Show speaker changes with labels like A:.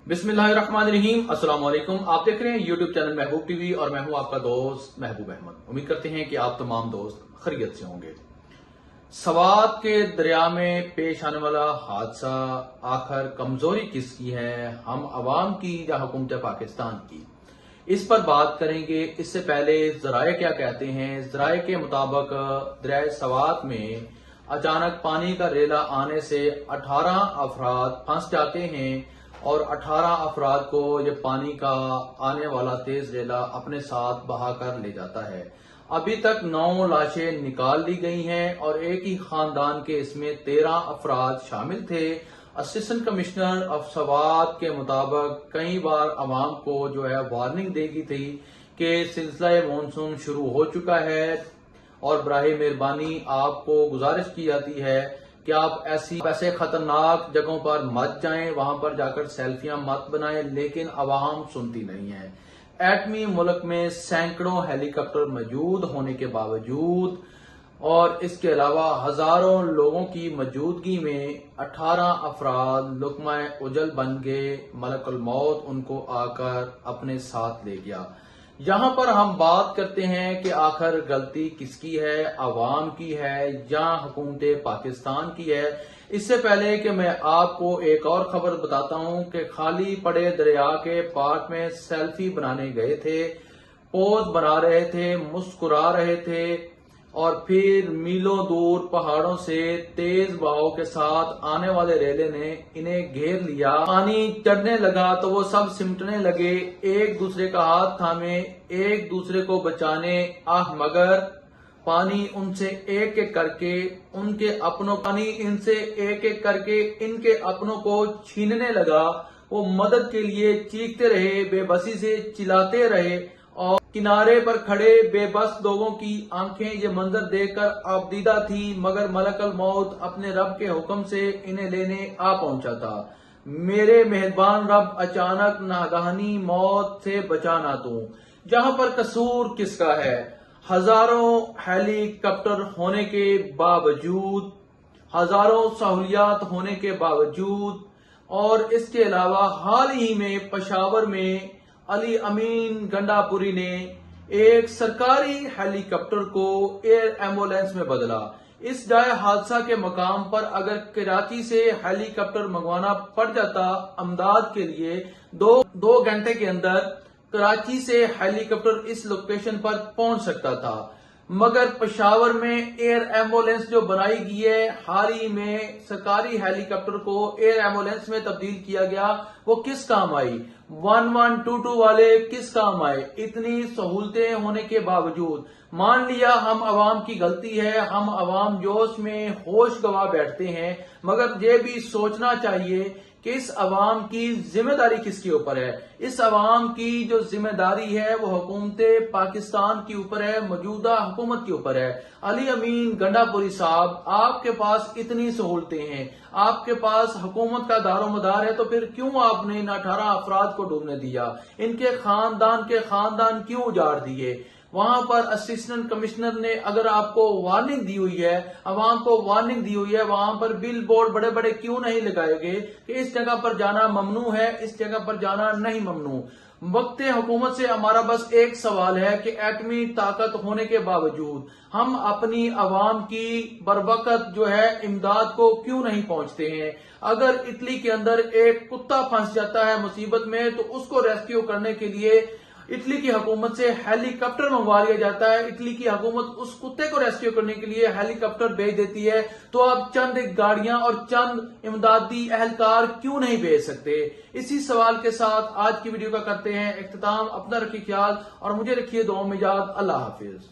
A: बिस्मिल्लाहिर्रहमानिर्रहीम। अस्सलाम वालेकुम। आप देख रहे हैं यूट्यूब चैनल महबूब टीवी और मैं हूं आपका दोस्त महबूब अहमद। उम्मीद करते हैं कि आप तमाम दोस्त खैरियत से होंगे। सवात के दरिया में पेश आने वाला हादसा आखिर कमजोरी किसकी है, हम अवाम की या हुकूमत पाकिस्तान की, इस पर बात करेंगे। इससे पहले जराये क्या कहते हैं। जराये के मुताबिक दरिया सवात में अचानक पानी का रेला आने से 18 अफराद फंस जाते हैं और 18 अफराद को ये पानी का आने वाला तेज रेला अपने साथ बहा कर ले जाता है। अभी तक 9 लाशें निकाल ली गई हैं और एक ही खानदान के इसमें 13 अफराद शामिल थे। असिस्टेंट कमिश्नर ऑफ सवात के मुताबिक कई बार अवाम को जो है वार्निंग दे दी थी कि सिलसिला मानसून शुरू हो चुका है और बराए मेहरबानी आपको गुजारिश की जाती है कि आप ऐसे खतरनाक जगहों पर मत जाएं, वहां पर जाकर सेल्फियां मत बनाएं, लेकिन अवाम सुनती नहीं है। एटमी मुल्क में सैकड़ों हेलीकॉप्टर मौजूद होने के बावजूद और इसके अलावा हजारों लोगों की मौजूदगी में 18 अफराद लुकमा उजल बन गए। मलकुल मौत उनको आकर अपने साथ ले गया। यहां पर हम बात करते हैं कि आखिर गलती किसकी है, अवाम की है या हुकूमत पाकिस्तान की है। इससे पहले कि मैं आपको एक और खबर बताता हूं कि खाली पड़े दरिया के पार्ट में सेल्फी बनाने गए थे, पोज बना रहे थे, मुस्कुरा रहे थे और फिर मीलों दूर पहाड़ों से तेज बहाव के साथ आने वाले रेले ने इन्हें घेर लिया। पानी चढ़ने लगा तो वो सब सिमटने लगे, एक दूसरे का हाथ थामे, एक दूसरे को बचाने, मगर पानी उनसे एक एक करके इनके अपनों को छीनने लगा। वो मदद के लिए चीखते रहे, बेबसी से चिल्लाते रहे और किनारे पर खड़े बेबस लोगों की आंखें ये मंजर देखकर आबदीदा थी, मगर मलकुल मौत अपने रब के हुक्म से इन्हें लेने आ पहुंचा था। मेरे मेहरबान रब, अचानक नागहानी मौत से बचाना तू। जहां पर कसूर किसका है। हजारों हेलीकॉप्टर होने के बावजूद, हजारों सहूलियात होने के बावजूद और इसके अलावा हाल ही में पेशावर में अली अमीन गंडापुरी ने एक सरकारी हेलीकॉप्टर को एयर एम्बुलेंस में बदला। इस जाए हादसा के मकाम पर अगर कराची से हेलीकॉप्टर मंगवाना पड़ जाता अमदाद के लिए, दो घंटे के अंदर कराची से हेलीकॉप्टर इस लोकेशन पर पहुंच सकता था, मगर पेशावर में एयर एम्बुलेंस जो बनाई गई है, हाल ही में सरकारी हेलीकॉप्टर को एयर एम्बुलेंस में तब्दील किया गया, वो किस काम आई। 1122 वाले किस काम आए। इतनी सहूलतें होने के बावजूद मान लिया हम अवाम की गलती है, हम अवाम जोश में होश गवा बैठते हैं, मगर ये भी सोचना चाहिए कि इस अवाम की जिम्मेदारी किसके ऊपर है। इस अवाम की जो जिम्मेदारी है वो हुकूमत पाकिस्तान के ऊपर है, मौजूदा हुकूमत के ऊपर है। अली अमीन गंडापुरी साहब, आपके पास इतनी सहूलतें हैं, आपके पास हुकूमत का दारोमदार है, तो फिर क्यों आपने इन 18 अफराद को डूबने दिया। इनके खानदान क्यों उजाड़ दिए। वहां पर असिस्टेंट कमिश्नर ने अगर आपको वार्निंग दी हुई है, अवाम को वार्निंग दी हुई है, वहां पर बिल बोर्ड बड़े बड़े क्यों नहीं लगाए गए कि इस जगह पर जाना ममनू है, इस जगह पर जाना नहीं ममनू। वक्त हुकूमत से हमारा बस एक सवाल है कि एटमी ताकत होने के बावजूद हम अपनी अवाम की बरवकत जो है इमदाद को क्यों नहीं पहुंचते हैं। अगर इटली के अंदर एक कुत्ता फंस जाता है मुसीबत में तो उसको रेस्क्यू करने के लिए इटली की हुकूमत से हेलीकॉप्टर मंगवा लिया जाता है। इटली की हुकूमत उस कुत्ते को रेस्क्यू करने के लिए हेलीकॉप्टर भेज देती है, तो आप चंद गाड़ियां और चंद इमदादी एहलकार क्यों नहीं भेज सकते। इसी सवाल के साथ आज की वीडियो का करते हैं इख्तिताम। अपना रखिए ख्याल और मुझे रखिए दुआ में याद। अल्लाह हाफिज।